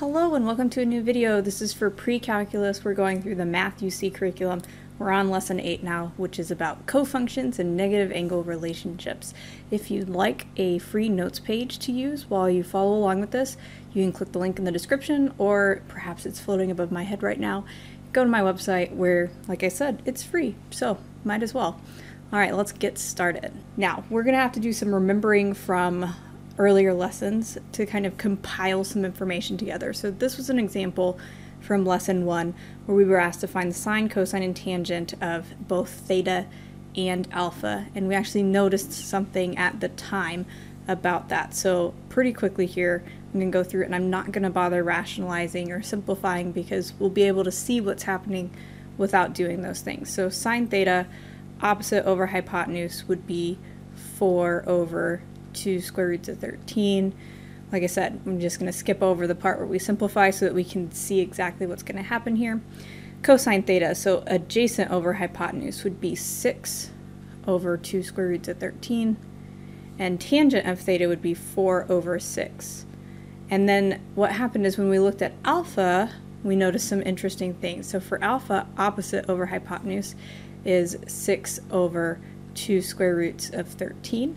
Hello and welcome to a new video. This is for Precalculus. We're going through the Math UC curriculum. We're on lesson 8 now, which is about cofunctions and negative angle relationships. If you'd like a free notes page to use while you follow along with this, you can click the link in the description, or perhaps it's floating above my head right now. Go to my website where, like I said, it's free, so might as well. All right, let's get started. Now, we're gonna have to do some remembering from earlier lessons to kind of compile some information together. So this was an example from lesson 1 where we were asked to find the sine, cosine, and tangent of both theta and alpha, and we actually noticed something at the time about that. So pretty quickly here, I'm going to go through it, and I'm not going to bother rationalizing or simplifying because we'll be able to see what's happening without doing those things. So sine theta opposite over hypotenuse would be 4 over 2 square roots of 13. Like I said, I'm just going to skip over the part where we simplify so that we can see exactly what's going to happen here. Cosine theta, so adjacent over hypotenuse, would be 6 over 2 square roots of 13. And tangent of theta would be 4 over 6. And then what happened is when we looked at alpha, we noticed some interesting things. So for alpha, opposite over hypotenuse is 6 over 2 square roots of 13.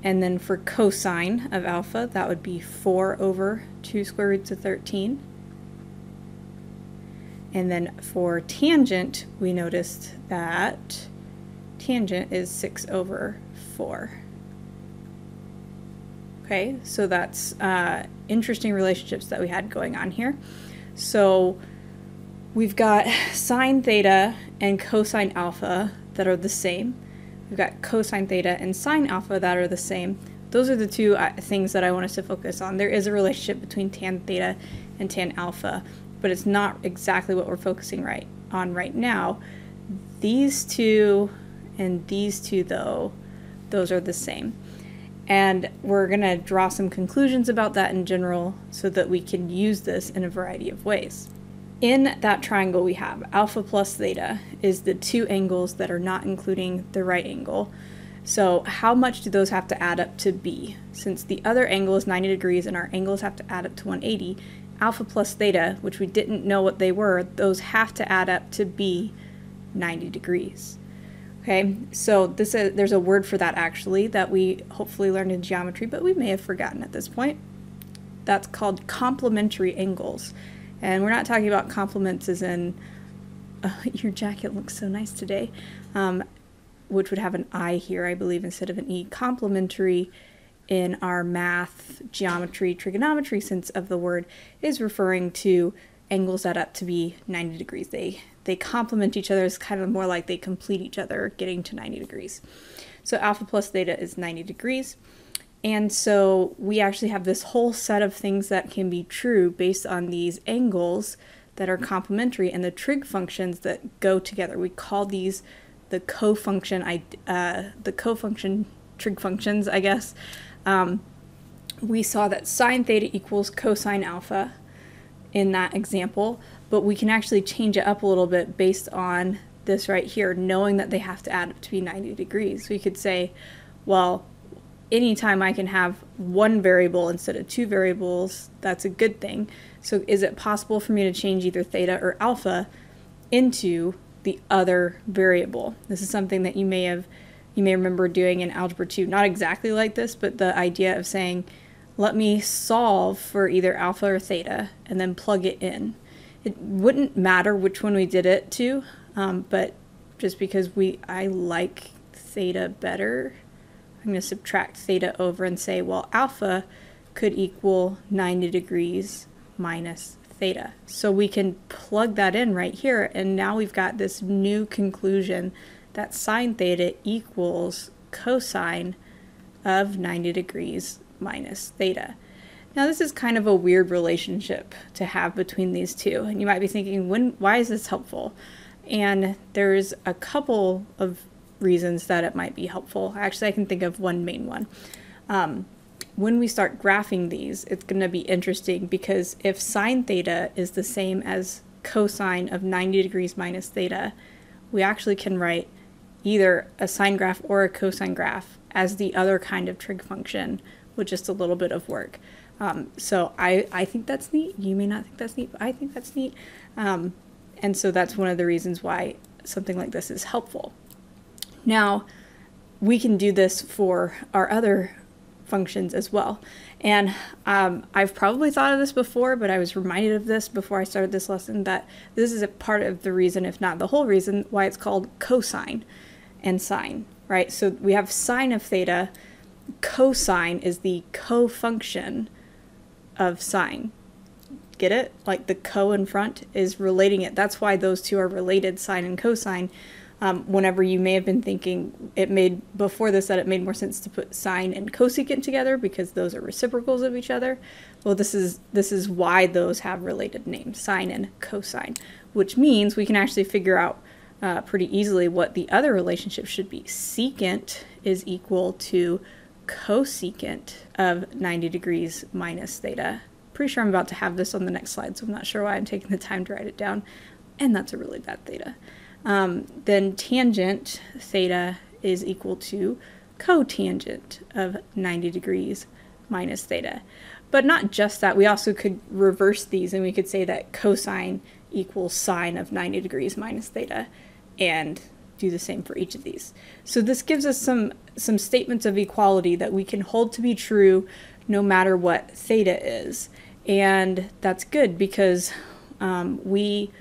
And then for cosine of alpha, that would be 4 over 2 square roots of 13. And then for tangent, we noticed that tangent is 6 over 4. Okay, so that's interesting relationships that we had going on here. So we've got sine theta and cosine alpha that are the same. We've got cosine theta and sine alpha that are the same. Those are the two things that I want us to focus on. There is a relationship between tan theta and tan alpha, but it's not exactly what we're focusing on right now. These two and these two, though, those are the same. And we're going to draw some conclusions about that in general so that we can use this in a variety of ways. In that triangle we have alpha plus theta is the two angles that are not including the right angle. So how much do those have to add up to b? Since the other angle is 90 degrees and our angles have to add up to 180, alpha plus theta, which we didn't know what they were, those have to add up to be 90 degrees. Okay, so there's a word for that actually that we hopefully learned in geometry, but we may have forgotten at this point. That's called complementary angles. And we're not talking about complements as in, your jacket looks so nice today, which would have an I here, I believe, instead of an E. Complementary in our math, geometry, trigonometry sense of the word is referring to angles that up to be 90 degrees. They complement each other. It's kind of more like they complete each other, getting to 90 degrees. So alpha plus theta is 90 degrees. And so we actually have this whole set of things that can be true based on these angles that are complementary and the trig functions that go together. We call these the cofunction trig functions, I guess. We saw that sine theta equals cosine alpha in that example, but we can actually change it up a little bit based on this right here, knowing that they have to add up to be 90 degrees. We could say, well, anytime I can have one variable instead of two variables, that's a good thing. So is it possible for me to change either theta or alpha into the other variable? This is something that you may remember doing in Algebra 2. Not exactly like this, but the idea of saying, let me solve for either alpha or theta and then plug it in. It wouldn't matter which one we did it to, but just because I like theta better, I'm going to subtract theta over and say, well, alpha could equal 90 degrees minus theta. So we can plug that in right here, and now we've got this new conclusion that sine theta equals cosine of 90 degrees minus theta. Now this is kind of a weird relationship to have between these two, and you might be thinking, why is this helpful? And there's a couple of reasons that it might be helpful. Actually, I can think of one main one. When we start graphing these, it's going to be interesting because if sine theta is the same as cosine of 90 degrees minus theta, we actually can write either a sine graph or a cosine graph as the other kind of trig function with just a little bit of work. So I think that's neat. You may not think that's neat, but I think that's neat. And so that's one of the reasons why something like this is helpful. Now, we can do this for our other functions as well. And I've probably thought of this before, but I was reminded of this before I started this lesson, that this is a part of the reason, if not the whole reason, why it's called cosine and sine, right? So we have sine of theta. Cosine is the cofunction of sine. Get it? Like the co in front is relating it. That's why those two are related, sine and cosine. Whenever you may have been thinking before this that it made more sense to put sine and cosecant together because those are reciprocals of each other. Well, this is why those have related names, sine and cosine, which means we can actually figure out pretty easily what the other relationship should be. Secant is equal to cosecant of 90 degrees minus theta. Pretty sure I'm about to have this on the next slide, so I'm not sure why I'm taking the time to write it down. And that's a really bad theta. Then tangent theta is equal to cotangent of 90 degrees minus theta. But not just that, we also could reverse these and we could say that cosine equals sine of 90 degrees minus theta and do the same for each of these. So this gives us some statements of equality that we can hold to be true no matter what theta is. And that's good because we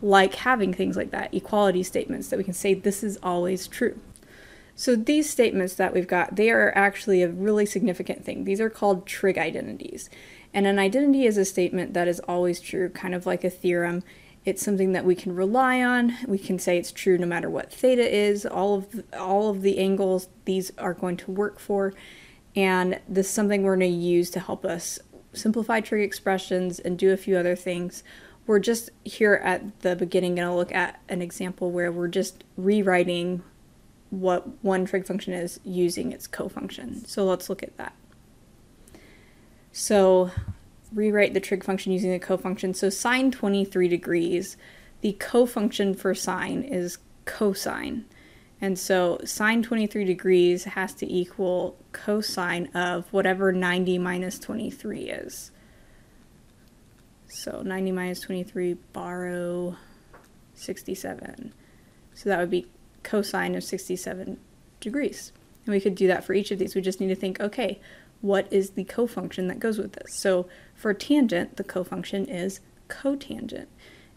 like having things like that, equality statements that we can say this is always true. So these statements that we've got, they are actually a really significant thing. These are called trig identities. And an identity is a statement that is always true, kind of like a theorem. It's something that we can rely on. We can say it's true no matter what theta is. All of the angles these are going to work for. And this is something we're going to use to help us simplify trig expressions and do a few other things. We're just here at the beginning going to look at an example where we're just rewriting what one trig function is using its cofunction. So let's look at that. So rewrite the trig function using the cofunction. So sine 23 degrees, the cofunction for sine is cosine. And so sine 23 degrees has to equal cosine of whatever 90 minus 23 is. So 90 minus 23, borrow 67. So that would be cosine of 67 degrees. And we could do that for each of these. We just need to think, okay, what is the cofunction that goes with this? So for tangent, the cofunction is cotangent.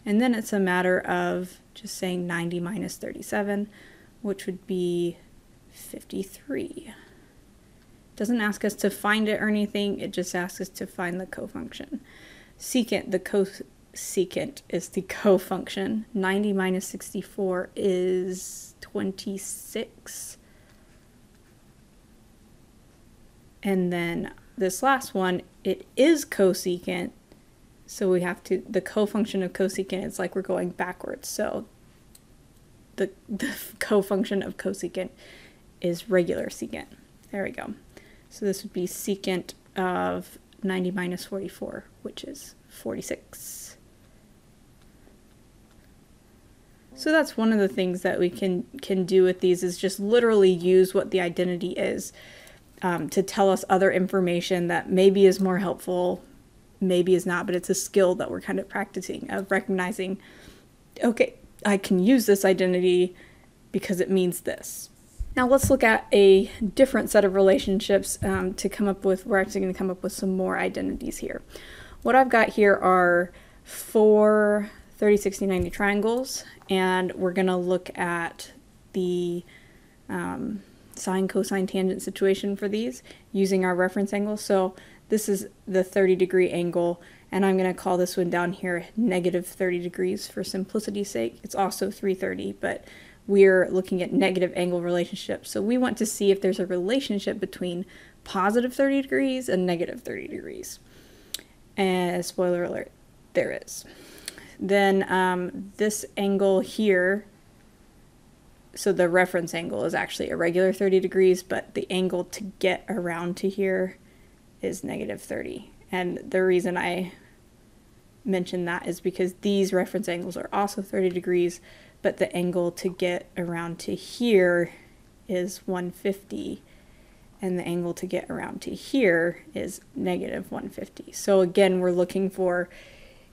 And then it's a matter of just saying 90 minus 37, which would be 53. Doesn't ask us to find it or anything, it just asks us to find the cofunction. Secant, the cosecant is the cofunction. 90 minus 64 is 26. And then this last one, it is cosecant, so we have to, the cofunction of cosecant, it's like we're going backwards. So the cofunction of cosecant is regular secant. There we go. So this would be secant of 90 minus 44, which is 46. So that's one of the things that we can do with these, is just literally use what the identity is to tell us other information that maybe is more helpful, maybe is not, but it's a skill that we're kind of practicing, of recognizing, okay, I can use this identity because it means this. Now let's look at a different set of relationships to come up with. We're actually going to come up with some more identities here. What I've got here are 4 30, 60, 90 triangles, and we're going to look at the sine, cosine, tangent situation for these using our reference angle. So this is the 30-degree angle, and I'm going to call this one down here negative 30 degrees for simplicity's sake. It's also 330, but we're looking at negative angle relationships. So we want to see if there's a relationship between positive 30 degrees and negative 30 degrees. And spoiler alert, there is. Then this angle here, so the reference angle is actually a regular 30 degrees, but the angle to get around to here is negative 30. And the reason I mention that is because these reference angles are also 30 degrees, but the angle to get around to here is 150. and the angle to get around to here is negative 150. So again, we're looking for,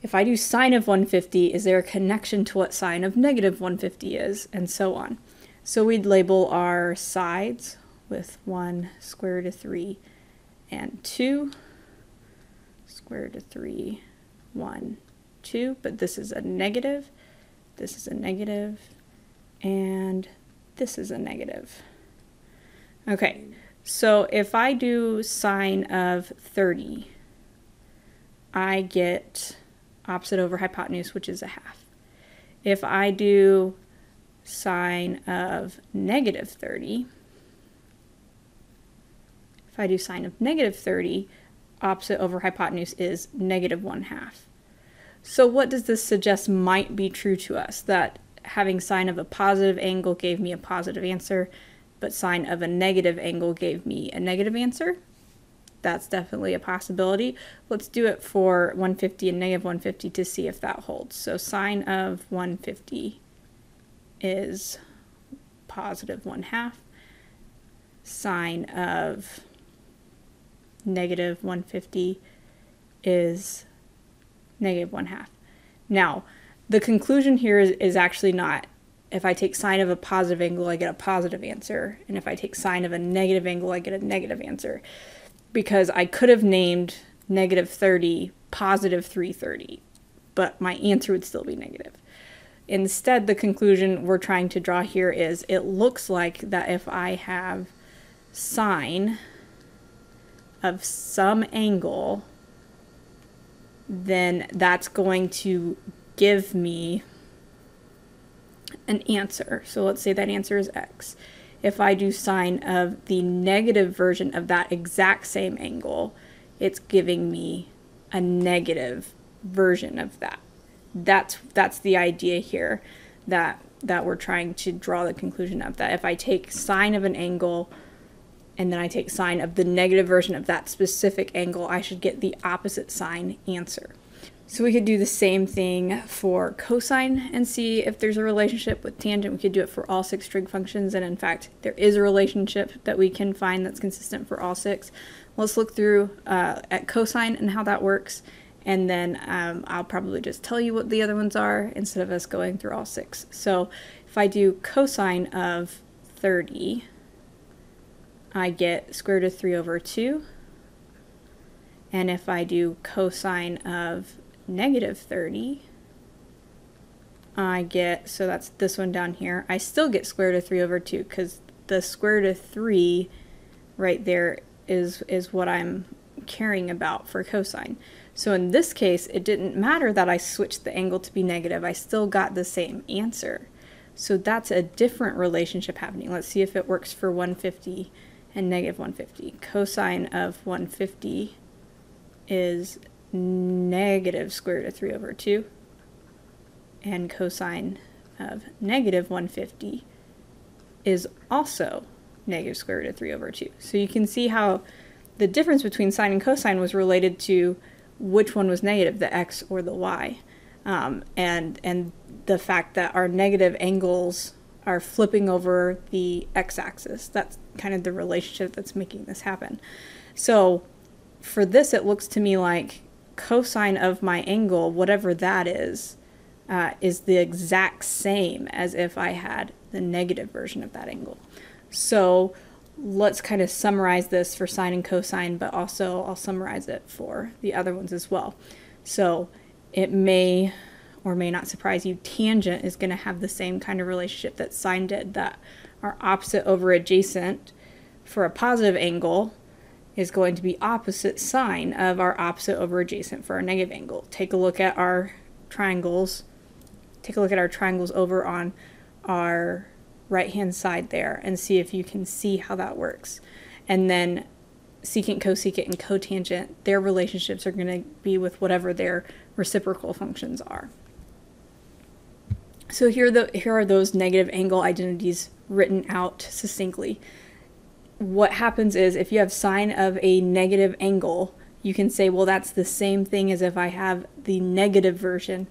if I do sine of 150, is there a connection to what sine of negative 150 is, and so on. So we'd label our sides with 1, square root of 3, and 2, square root of 3, 1, 2, but this is a negative, this is a negative, and this is a negative. Okay, so if I do sine of 30, I get opposite over hypotenuse, which is a half. If I do sine of negative 30, if I do sine of negative 30, opposite over hypotenuse is negative 1/2. So what does this suggest might be true to us? That having sine of a positive angle gave me a positive answer, but sine of a negative angle gave me a negative answer? That's definitely a possibility. Let's do it for 150 and negative 150 to see if that holds. So sine of 150 is positive 1/2. Sine of negative 150 is negative 1/2. Now, the conclusion here is actually not, if I take sine of a positive angle, I get a positive answer, and if I take sine of a negative angle, I get a negative answer, because I could have named negative 30 positive 330, but my answer would still be negative. Instead, the conclusion we're trying to draw here is, it looks like that if I have sine of some angle, then that's going to give me an answer. So let's say that answer is x. If I do sine of the negative version of that exact same angle, it's giving me a negative version of that. That's the idea here that we're trying to draw the conclusion of, that if I take sine of an angle and then I take sine of the negative version of that specific angle, I should get the opposite sign answer. So we could do the same thing for cosine and see if there's a relationship with tangent. We could do it for all 6 trig functions, and in fact, there is a relationship that we can find that's consistent for all 6. Let's look through at cosine and how that works, and then I'll probably just tell you what the other ones are instead of us going through all 6. So if I do cosine of 30, I get square root of 3 over 2. And if I do cosine of negative 30, I get, so that's this one down here, I still get square root of 3 over 2, because the square root of 3 right there is what I'm caring about for cosine. So in this case, it didn't matter that I switched the angle to be negative, I still got the same answer. So that's a different relationship happening. Let's see if it works for 150 and negative 150. Cosine of 150 is negative square root of 3 over 2, and cosine of negative 150 is also negative square root of 3 over 2. So you can see how the difference between sine and cosine was related to which one was negative, the x or the y, and the fact that our negative angles are flipping over the x-axis. That's kind of the relationship that's making this happen. So for this, it looks to me like cosine of my angle, whatever that is the exact same as if I had the negative version of that angle. So let's kind of summarize this for sine and cosine, but also I'll summarize it for the other ones as well. So it may or may not surprise you, tangent is going to have the same kind of relationship that sine did, that our opposite over adjacent for a positive angle is going to be opposite sine of our opposite over adjacent for our negative angle. Take a look at our triangles. Take a look at our triangles over on our right-hand side there and see if you can see how that works. And then secant, cosecant, and cotangent, their relationships are going to be with whatever their reciprocal functions are. So here are those negative angle identities written out succinctly. What happens is, if you have sine of a negative angle, you can say, well, that's the same thing as if I have the negative version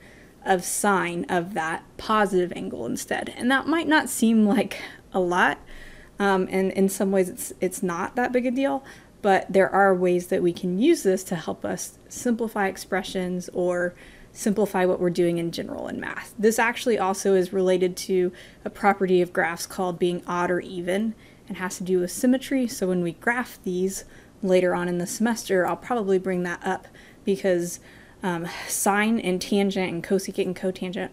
of sine of that positive angle instead. And that might not seem like a lot, And in some ways it's not that big a deal, but there are ways that we can use this to help us simplify expressions or simplify what we're doing in general in math. This actually also is related to a property of graphs called being odd or even, and has to do with symmetry. So when we graph these later on in the semester, I'll probably bring that up, because sine and tangent and cosecant and cotangent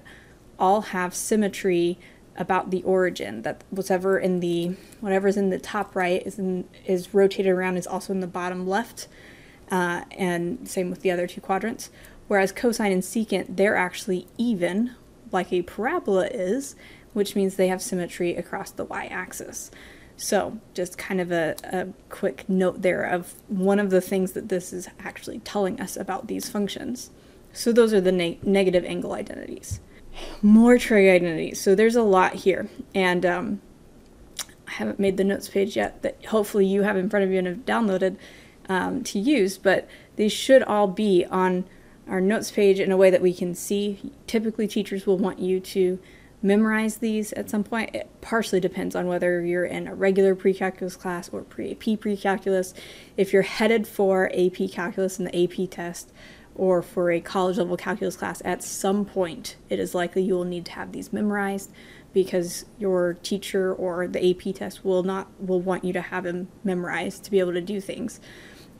all have symmetry about the origin, that whatever's in the top right is rotated around is also in the bottom left, and same with the other two quadrants. Whereas cosine and secant, they're actually even, like a parabola is, which means they have symmetry across the y-axis. So just kind of a quick note there of one of the things that this is actually telling us about these functions. So those are the negative angle identities. More trig identities. So there's a lot here, and I haven't made the notes page yet that hopefully you have in front of you and have downloaded to use, but these should all be on our notes page in a way that we can see. Typically teachers will want you to memorize these at some point. It partially depends on whether you're in a regular pre-calculus class or pre-AP pre-calculus. If you're headed for AP calculus and the AP test, or for a college level calculus class, at some point it is likely you will need to have these memorized, because your teacher or the AP test will want you to have them memorized to be able to do things.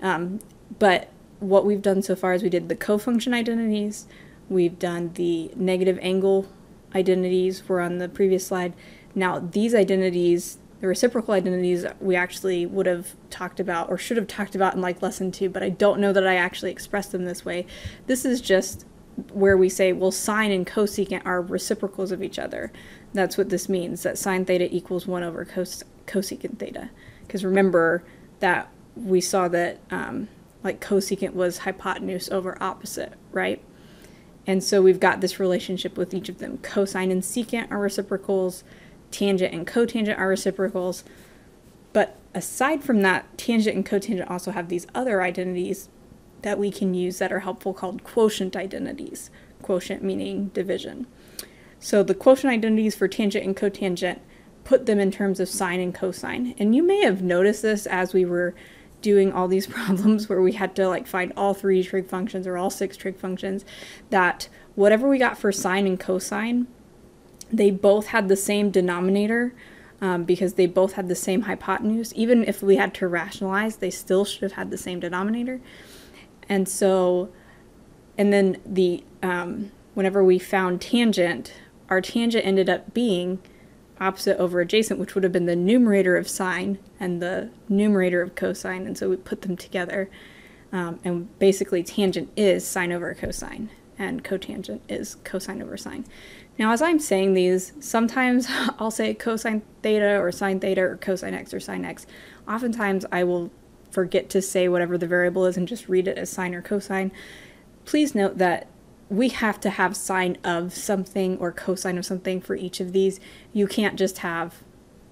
But what we've done so far is we did the cofunction identities, we've done the negative angle identities were on the previous slide. Now these identities, the reciprocal identities, we actually would have talked about, or should have talked about in like lesson 2, but I don't know that I actually expressed them this way. This is just where we say, well, sine and cosecant are reciprocals of each other. That's what this means, that sine theta equals 1 over cosecant theta. Because remember that we saw that like cosecant was hypotenuse over opposite, right? And so we've got this relationship with each of them. Cosine and secant are reciprocals, tangent and cotangent are reciprocals. But aside from that, tangent and cotangent also have these other identities that we can use that are helpful, called quotient identities. Quotient meaning division. So the quotient identities for tangent and cotangent put them in terms of sine and cosine. And you may have noticed this as we were doing all these problems where we had to like find all 3 trig functions or all 6 trig functions, that whatever we got for sine and cosine, they both had the same denominator, because they both had the same hypotenuse. Even if we had to rationalize, they still should have had the same denominator. And so, and then the whenever we found tangent, our tangent ended up being opposite over adjacent, which would have been the numerator of sine and the numerator of cosine, and so we put them together. And basically tangent is sine over cosine, and cotangent is cosine over sine. Now, as I'm saying these, sometimes I'll say cosine theta or sine theta or cosine x or sine x. Oftentimes I will forget to say whatever the variable is and just read it as sine or cosine. Please note that we have to have sine of something or cosine of something for each of these. You can't just have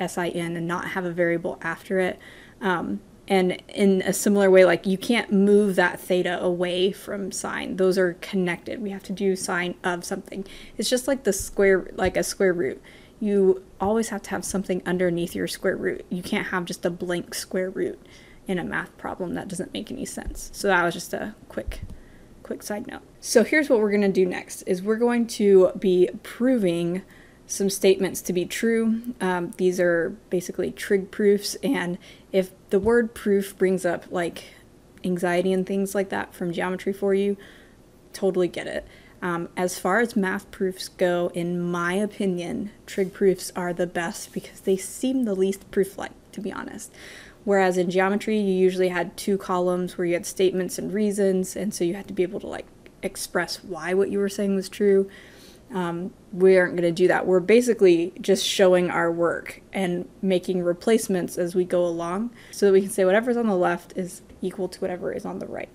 sin and not have a variable after it. And in a similar way, like you can't move that theta away from sine. Those are connected. We have to do sine of something. It's just like the square, like a square root. You always have to have something underneath your square root. You can't have just a blank square root in a math problem. That doesn't make any sense. So that was just a quick side note. So here's what we're going to do next, is we're going to be proving some statements to be true. These are basically trig proofs, and if the word proof brings up like anxiety and things like that from geometry for you, totally get it. As far as math proofs go, in my opinion, trig proofs are the best because they seem the least proof-like, to be honest. Whereas in geometry, you usually had 2 columns where you had statements and reasons, and so you had to be able to like express why what you were saying was true. We aren't going to do that. We're basically just showing our work and making replacements as we go along so that we can say whatever's on the left is equal to whatever is on the right.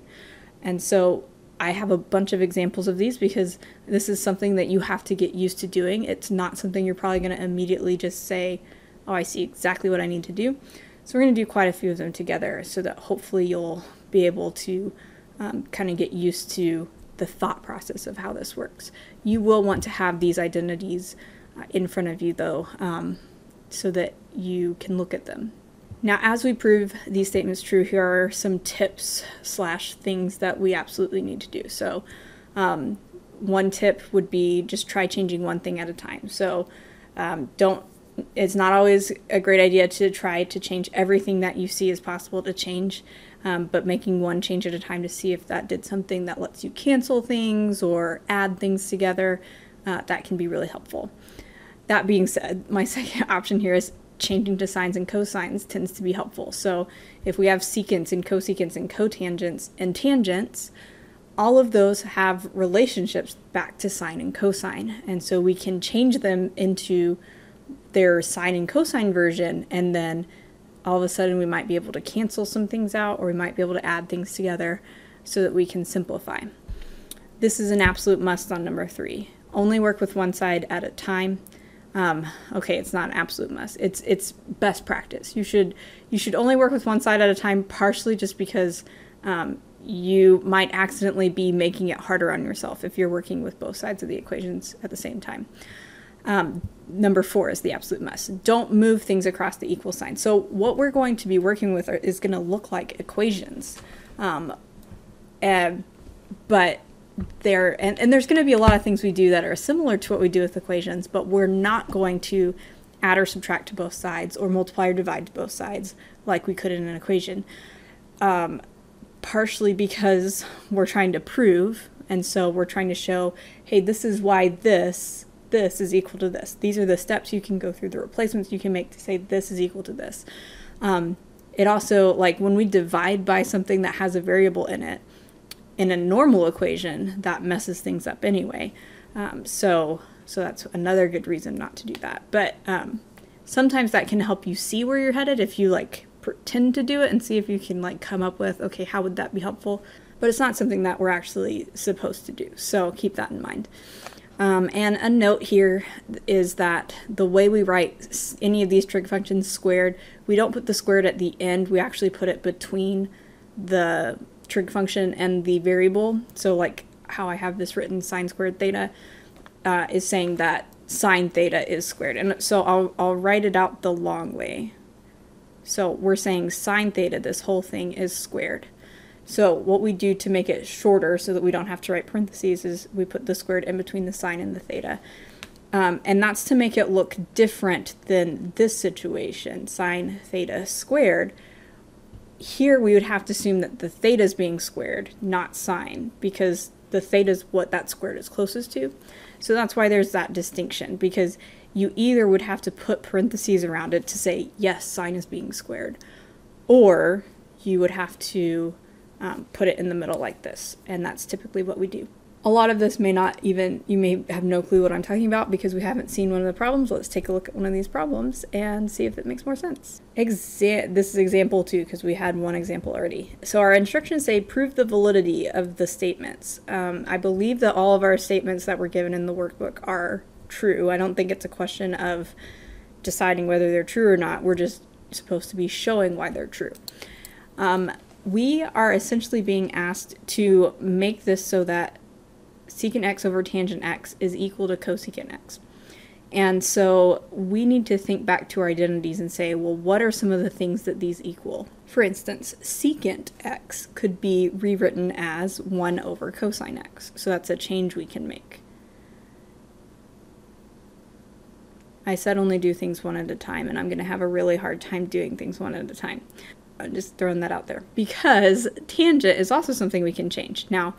And so I have a bunch of examples of these because this is something that you have to get used to doing. It's not something you're probably going to immediately just say, oh, I see exactly what I need to do. So we're going to do quite a few of them together so that hopefully you'll be able to kind of get used to the thought process of how this works. You will want to have these identities in front of you though, so that you can look at them. Now, as we prove these statements true, here are some tips / things that we absolutely need to do. So one tip would be just try changing one thing at a time. So it's not always a great idea to try to change everything that you see as possible to change, but making one change at a time to see if that did something that lets you cancel things or add things together, that can be really helpful. That being said, my second option here is changing to sines and cosines tends to be helpful. So if we have secants and cosecants and cotangents and tangents, all of those have relationships back to sine and cosine. And so we can change them into their sine and cosine version, and then all of a sudden we might be able to cancel some things out, or we might be able to add things together so that we can simplify. This is an absolute must on number 3. Only work with one side at a time. Okay, it's not an absolute must. It's best practice. You should only work with one side at a time, partially just because you might accidentally be making it harder on yourself if you're working with both sides of the equations at the same time. Number 4 is the absolute must. Don't move things across the equal sign. So what we're going to be working with is going to look like equations, but there's going to be a lot of things we do that are similar to what we do with equations, but we're not going to add or subtract to both sides or multiply or divide to both sides like we could in an equation. Partially because we're trying to prove, and so we're trying to show, hey, this is why this is equal to this. These are the steps you can go through, the replacements you can make to say this is equal to this. It also, like when we divide by something that has a variable in it, in a normal equation, that messes things up anyway. So that's another good reason not to do that. But sometimes that can help you see where you're headed if you like pretend to do it and see if you can like come up with, okay, how would that be helpful? But it's not something that we're actually supposed to do. So keep that in mind. And a note here is that the way we write any of these trig functions squared, we don't put the squared at the end. We actually put it between the trig function and the variable. So like how I have this written, sine squared theta is saying that sine theta is squared. And so I'll write it out the long way. So we're saying sine theta, this whole thing, is squared. So what we do to make it shorter so that we don't have to write parentheses is we put the squared in between the sine and the theta. And that's to make it look different than this situation, sine theta squared. Here we would have to assume that the theta is being squared, not sine, because the theta is what that squared is closest to. So that's why there's that distinction, because you either would have to put parentheses around it to say, yes, sine is being squared, or you would have to put it in the middle like this, and that's typically what we do. A lot of this may not even, you may have no clue what I'm talking about because we haven't seen one of the problems. Let's take a look at one of these problems and see if it makes more sense. This is example 2 because we had one example already. So our instructions say prove the validity of the statements. I believe that all of our statements that were given in the workbook are true. I don't think it's a question of deciding whether they're true or not. We're just supposed to be showing why they're true. We are essentially being asked to make this so that secant x over tangent x is equal to cosecant x. And so we need to think back to our identities and say, well, what are some of the things that these equal? For instance, secant x could be rewritten as 1 over cosine x. So that's a change we can make. I said only do things one at a time, and I'm going to have a really hard time doing things one at a time. I'm just throwing that out there. Because tangent is also something we can change. Now,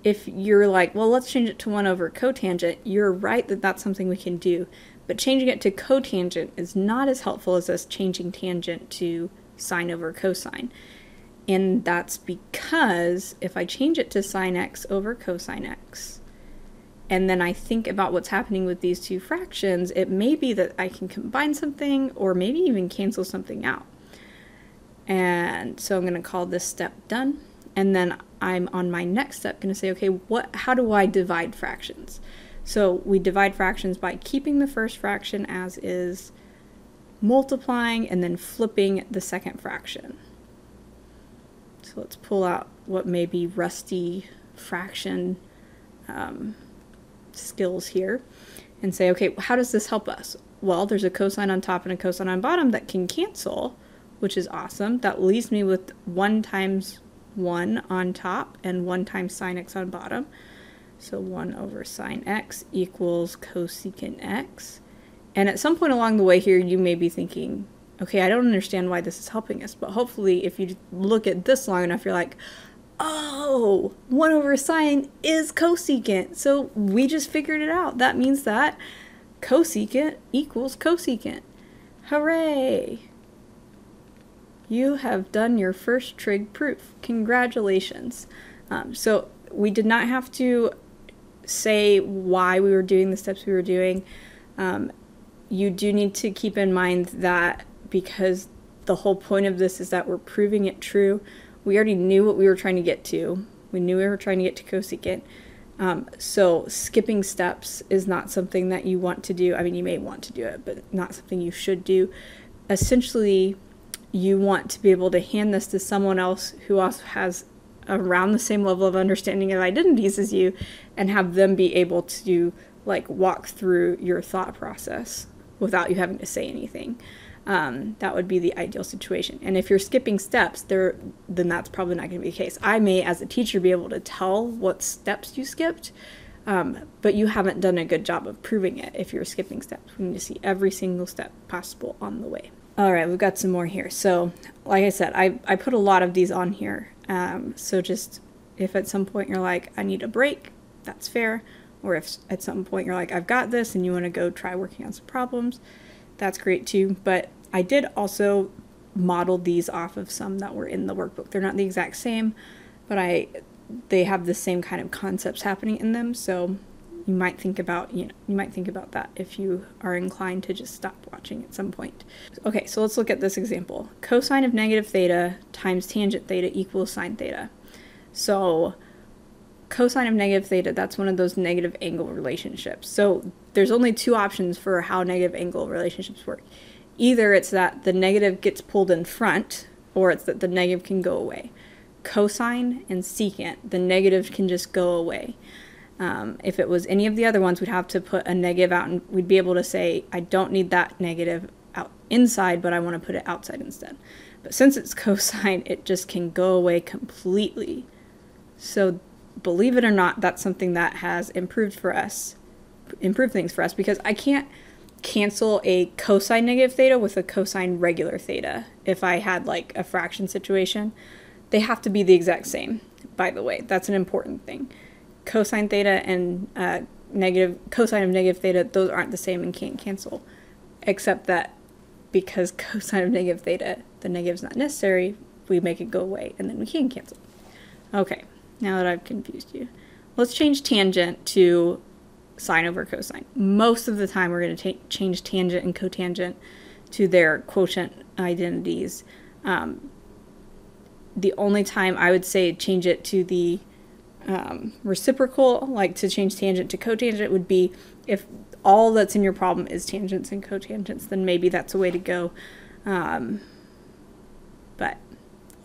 if you're like, well, let's change it to 1 over cotangent, you're right that that's something we can do. But changing it to cotangent is not as helpful as us changing tangent to sine over cosine. And that's because if I change it to sine x over cosine x, and then I think about what's happening with these two fractions, it may be that I can combine something or maybe even cancel something out. And so I'm going to call this step done. And then I'm on my next step going to say, okay, how do I divide fractions? So we divide fractions by keeping the first fraction as is, multiplying, and then flipping the second fraction. So let's pull out what may be rusty fraction skills here and say, okay, how does this help us? well, there's a cosine on top and a cosine on bottom that can cancel, which is awesome. That leaves me with 1 times 1 on top and 1 times sine x on bottom. So 1 over sine x equals cosecant x. And at some point along the way here, you may be thinking, okay, I don't understand why this is helping us. But hopefully, if you look at this long enough, you're like, oh, 1 over sine is cosecant. So we just figured it out. That means that cosecant equals cosecant. Hooray! You have done your first trig proof. Congratulations. So we did not have to say why we were doing the steps we were doing. You do need to keep in mind that because the whole point of this is that we're proving it true, we already knew what we were trying to get to. We knew we were trying to get to cosecant. So skipping steps is not something that you want to do. I mean, you may want to do it, but not something you should do. Essentially, you want to be able to hand this to someone else who also has around the same level of understanding of identities as you, and have them be able to like walk through your thought process without you having to say anything. That would be the ideal situation. And if you're skipping steps, then that's probably not going to be the case. I may, as a teacher, be able to tell what steps you skipped, but you haven't done a good job of proving it if you're skipping steps. We need to see every single step possible on the way. All right, we've got some more here. So, like I said, I put a lot of these on here. So just if at some point you're like, I need a break, that's fair. Or if at some point you're like, I've got this and you want to go try working on some problems, that's great too. But I did also model these off of some that were in the workbook. They're not the exact same, but they have the same kind of concepts happening in them. So you might think about, that if you are inclined to just stop watching at some point. Okay, so let's look at this example. Cosine of negative theta times tangent theta equals sine theta. So cosine of negative theta, that's one of those negative angle relationships. So there's only 2 options for how negative angle relationships work. Either it's that the negative gets pulled in front, or it's that the negative can go away. Cosine and secant, the negative can just go away. If it was any of the other ones, we'd have to put a negative out, and we'd be able to say, I don't need that negative out inside, but I want to put it outside instead. But since it's cosine, it just can go away completely. So believe it or not, that's something that has improved things for us, because I can't cancel a cosine negative theta with a cosine regular theta. If I had like a fraction situation, they have to be the exact same, by the way. That's an important thing. Cosine theta and cosine of negative theta, those aren't the same and can't cancel, except that because cosine of negative theta, the negative's not necessary, we make it go away and then we can cancel. Okay, now that I've confused you, let's change tangent to sine over cosine. Most of the time we're going to change tangent and cotangent to their quotient identities. The only time I would say change it to the reciprocal, like to change tangent to cotangent, would be if all that's in your problem is tangents and cotangents, then maybe that's a way to go. But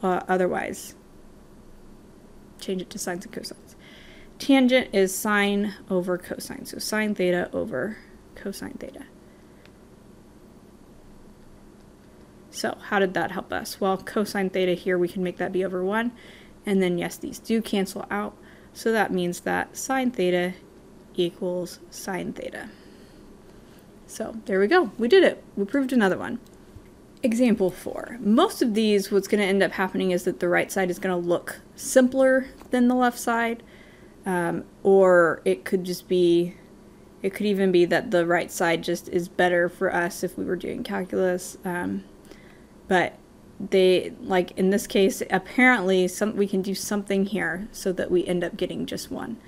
otherwise, change it to sines and cosines. Tangent is sine over cosine, so sine theta over cosine theta. So how did that help us? Well, cosine theta here, we can make that be over 1. And then, yes, these do cancel out. So that means that sine theta equals sine theta. So there we go. We did it. We proved another one. Example 4. Most of these, what's going to end up happening is that the right side is going to look simpler than the left side. Or it could just be, it could even be that the right side just is better for us if we were doing calculus. But they, like in this case, apparently we can do something here so that we end up getting just 1.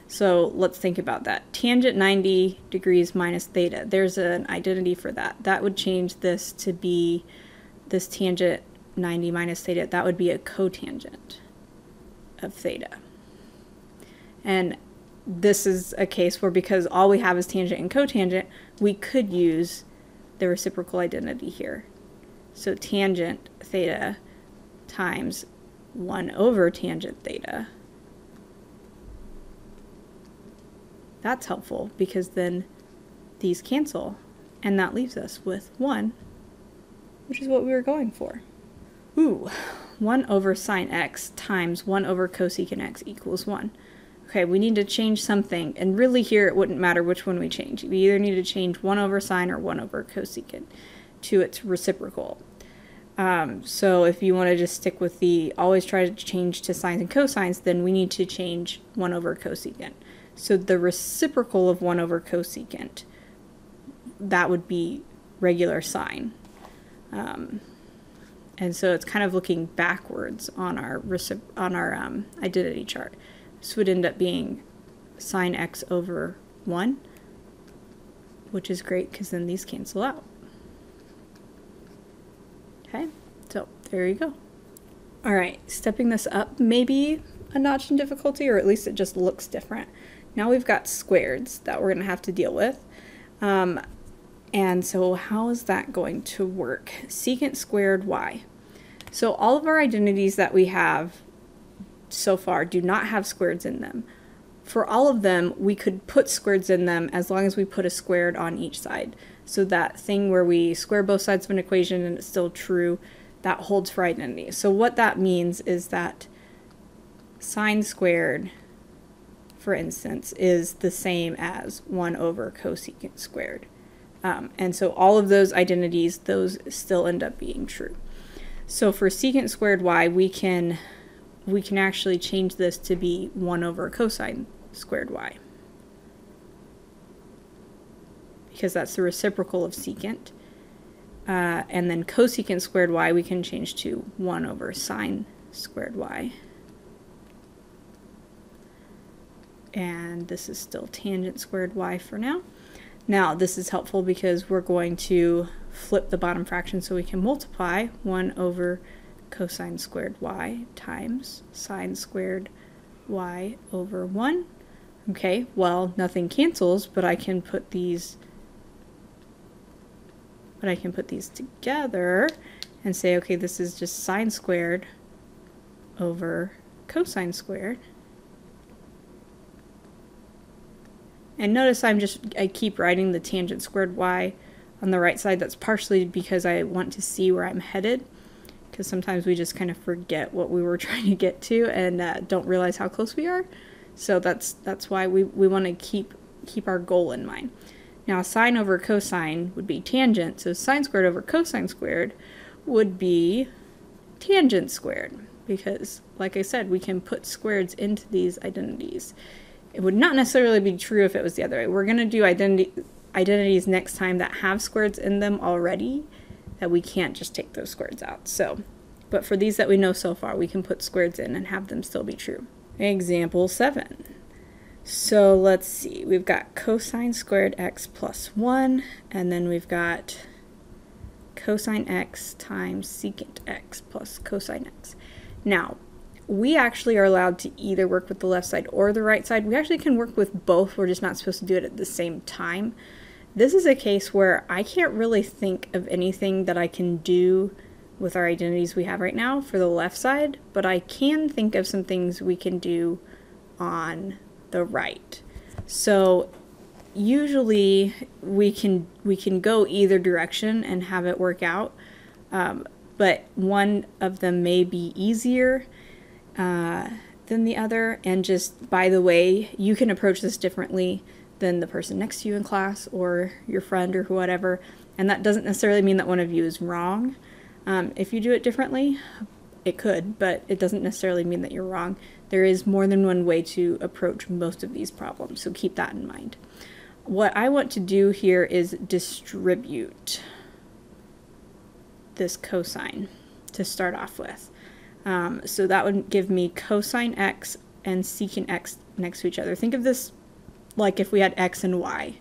So let's think about that. Tangent 90 degrees minus theta. There's an identity for that. That would change this to be this tangent 90 minus theta. That would be a cotangent of theta. And this is a case where, because all we have is tangent and cotangent, we could use the reciprocal identity here. So tangent theta times 1 over tangent theta. That's helpful because then these cancel And that leaves us with 1, which is what we were going for. Ooh, 1 over sine x times 1 over cosecant x equals 1. Okay, we need to change something, and really here it wouldn't matter which one we change. We either need to change 1 over sine or 1 over cosecant to its reciprocal. So if you want to just stick with the always try to change to sines and cosines, then we need to change 1 over cosecant. So the reciprocal of 1 over cosecant, that would be regular sine. And so it's kind of looking backwards on our identity chart. This would end up being sine x over 1, which is great because then these cancel out. Okay, so there you go. All right, stepping this up maybe a notch in difficulty, or at least it just looks different. Now we've got squareds that we're going to have to deal with. And so how is that going to work? Secant squared y. So all of our identities that we have so far do not have squareds in them. For all of them, we could put squareds in them as long as we put a squared on each side. So that thing where we square both sides of an equation and it's still true, that holds for identity. So what that means is that sine squared, for instance, is the same as 1 over cosecant squared. And so all of those identities, those still end up being true. So for secant squared y, we can actually change this to be 1 over cosine squared y, because that's the reciprocal of secant. And then cosecant squared y we can change to 1 over sine squared y. And this is still tangent squared y for now. Now this is helpful because we're going to flip the bottom fraction so we can multiply 1 over cosine squared y times sine squared y over 1. Okay, well, nothing cancels, but I can put these together and say, okay, this is just sine squared over cosine squared. And notice I keep writing the tangent squared y on the right side. That's partially because I want to see where I'm headed, because sometimes we just kind of forget what we were trying to get to and don't realize how close we are. So that's why we want to keep our goal in mind. Now sine over cosine would be tangent, so sine squared over cosine squared would be tangent squared, because like I said, we can put squareds into these identities. It would not necessarily be true if it was the other way. We're going to do identities next time that have squareds in them already, that we can't just take those squareds out. So, but for these that we know so far, we can put squareds in and have them still be true. Example 7. So let's see, we've got cosine squared x plus 1, and then we've got cosine x times secant x plus cosine x. Now, we actually are allowed to either work with the left side or the right side. We actually can work with both, we're just not supposed to do it at the same time. This is a case where I can't really think of anything that I can do with our identities we have right now for the left side, but I can think of some things we can do on the right. So usually we can go either direction and have it work out, but one of them may be easier than the other. And just by the way, you can approach this differently than the person next to you in class or your friend or whatever, and that doesn't necessarily mean that one of you is wrong. If you do it differently, it could, but it doesn't necessarily mean that you're wrong. There is more than one way to approach most of these problems, so keep that in mind. What I want to do here is distribute this cosine to start off with. So that would give me cosine x and secant x next to each other. Think of this like if we had x and y.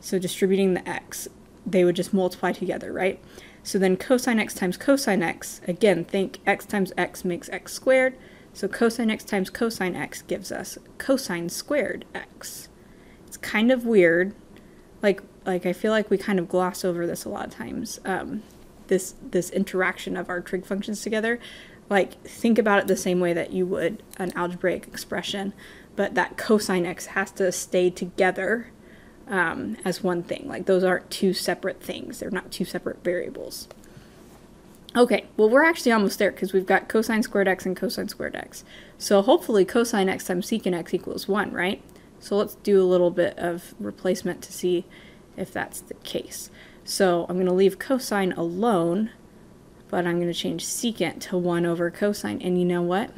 So distributing the x, they would just multiply together, right? So then cosine x times cosine x, again, think x times x makes x squared. So cosine x times cosine x gives us cosine squared x. It's kind of weird. Like I feel like we kind of gloss over this a lot of times. This interaction of our trig functions together. Like, think about it the same way that you would an algebraic expression, but that cosine x has to stay together as one thing. Like those aren't two separate things. They're not two separate variables. Okay, well we're actually almost there because we've got cosine squared x and cosine squared x. So hopefully cosine x times secant x equals 1, right? So let's do a little bit of replacement to see if that's the case. So I'm going to leave cosine alone, but I'm going to change secant to 1 over cosine. And you know what?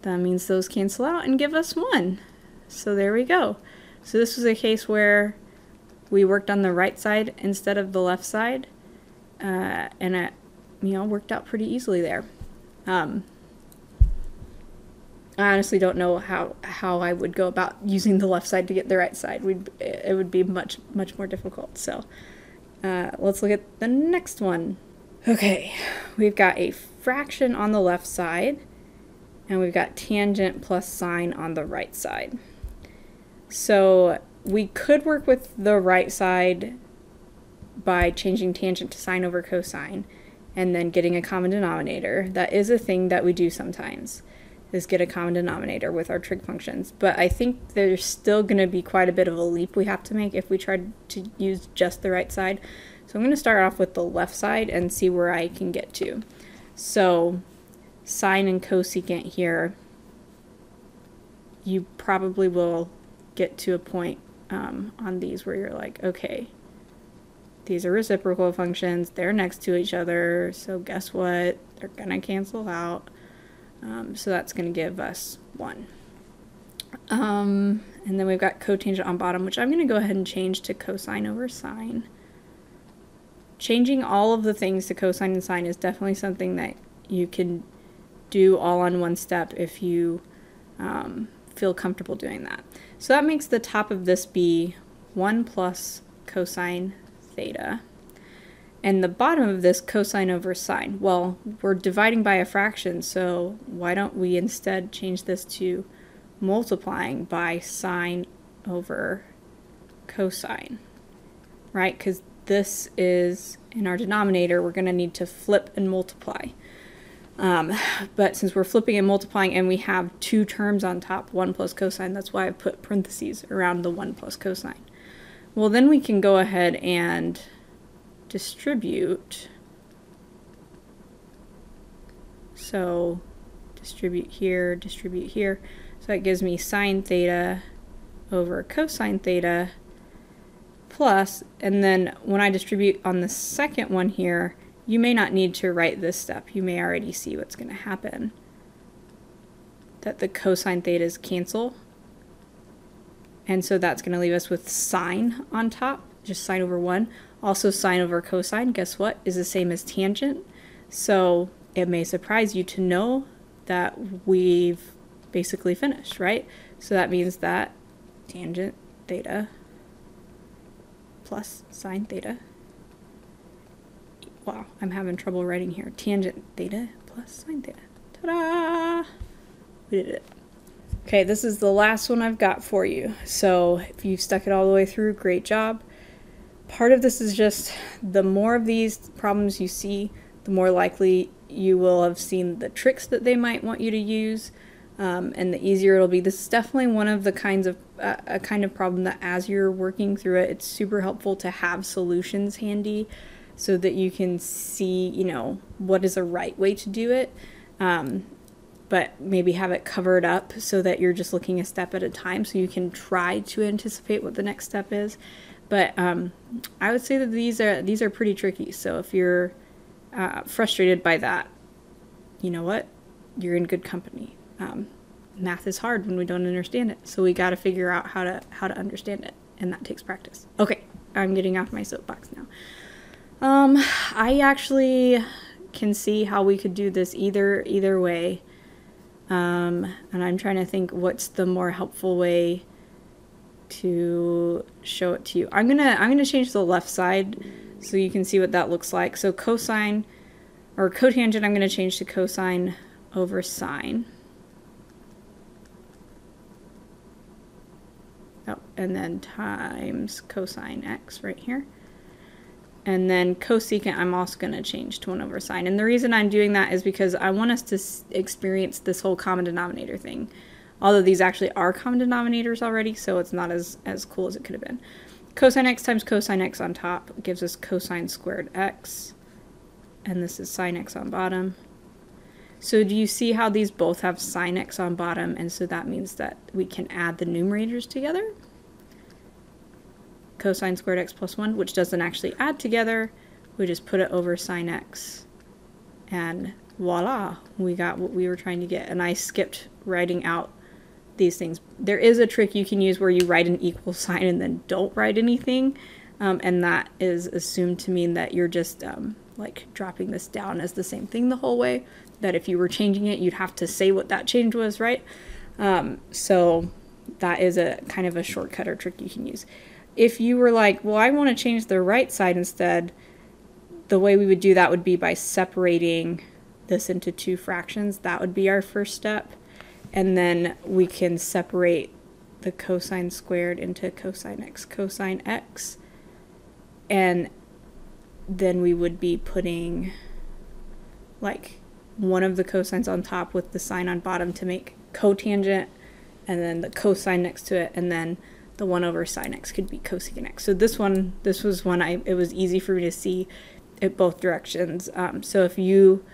That means those cancel out and give us 1. So there we go. So this was a case where we worked on the right side instead of the left side, and it, worked out pretty easily there. I honestly don't know how I would go about using the left side to get the right side. It would be much more difficult. So let's look at the next one. Okay, we've got a fraction on the left side, and we've got tangent plus sine on the right side. So we could work with the right side by changing tangent to sine over cosine and then getting a common denominator. That is a thing that we do sometimes, is get a common denominator with our trig functions. But I think there's still going to be quite a bit of a leap we have to make if we try to use just the right side. So I'm going to start off with the left side and see where I can get to. So sine and cosecant here, you probably will get to a point on these where you're like, okay, these are reciprocal functions, they're next to each other, so guess what? They're going to cancel out. So that's going to give us 1. And then we've got cotangent on bottom, which I'm going to go ahead and change to cosine over sine. Changing all of the things to cosine and sine is definitely something that you can do all on one step if you feel comfortable doing that. So that makes the top of this be 1 plus cosine theta. And the bottom of this, cosine over sine. Well, we're dividing by a fraction, so why don't we instead change this to multiplying by sine over cosine, right? Because this is, in our denominator, we're going to need to flip and multiply. But since we're flipping and multiplying and we have two terms on top, 1 plus cosine, that's why I put parentheses around the 1 plus cosine. Well, then we can go ahead and distribute. So distribute here, distribute here. So that gives me sine theta over cosine theta plus, and then when I distribute on the second one here, you may not need to write this step. You may already see what's going to happen. That the cosine thetas cancel. And so that's going to leave us with sine on top, just sine over 1. Also sine over cosine, guess what, is the same as tangent. So it may surprise you to know that we've basically finished, right? So that means that tangent theta plus sine theta. Wow, I'm having trouble writing here. Tangent theta plus sine theta. Ta-da! We did it. Okay, this is the last one I've got for you. So if you've stuck it all the way through, great job. Part of this is just the more of these problems you see, the more likely you will have seen the tricks that they might want you to use, and the easier it'll be. This is definitely one of the kinds of a kind of problem that as you're working through it, it's super helpful to have solutions handy so that you can see, you know, what is a right way to do it, but maybe have it covered up so that you're just looking a step at a time so you can try to anticipate what the next step is. But I would say that these are pretty tricky. So if you're frustrated by that, you know what? You're in good company. Math is hard when we don't understand it. So we got to figure out how to understand it, and that takes practice. Okay, I'm getting off my soapbox now. I actually can see how we could do this either way. And I'm trying to think what's the more helpful way to show it to you. I'm gonna change the left side so you can see what that looks like. So cosine or cotangent, I'm gonna change to cosine over sine. Oh, and then times cosine x right here. And then cosecant, I'm also going to change to 1 over sine. And the reason I'm doing that is because I want us to experience this whole common denominator thing. although these actually are common denominators already, so it's not as cool as it could have been. Cosine x times cosine x on top gives us cosine squared x, and this is sine x on bottom. So do you see how these both have sine x on bottom, and so that means that we can add the numerators together? Cosine squared x plus 1, which doesn't actually add together. We just put it over sine x, and voila, we got what we were trying to get. And I skipped writing out these things. There is a trick you can use where you write an equal sign and then don't write anything, and that is assumed to mean that you're just like dropping this down as the same thing the whole way, that if you were changing it, you'd have to say what that change was, right? So that is a kind of a shortcut or trick you can use. If you were like, well, I want to change the right side instead, the way we would do that would be by separating this into two fractions. That would be our first step. And then we can separate the cosine squared into cosine x. And then we would be putting like one of the cosines on top with the sine on bottom to make cotangent, and then the cosine next to it, and then the 1 over sine x could be cosecant x. So this was one it was easy for me to see it both directions. So if you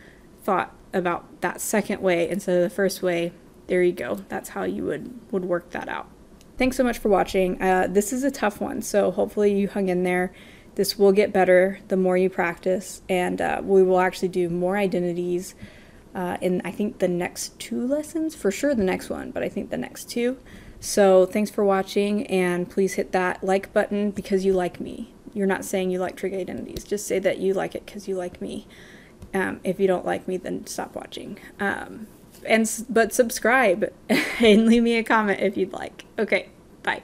thought about that second way instead of the first way, there you go. That's how you would work that out. Thanks so much for watching. This is a tough one, so hopefully you hung in there. This will get better the more you practice, and we will actually do more identities in, I think, the next 2 lessons. For sure the next one, but I think the next 2. So thanks for watching, and please hit that like button because you like me. You're not saying you like trig identities. Just say that you like it because you like me. If you don't like me, then stop watching. But subscribe and leave me a comment if you'd like. Okay, bye.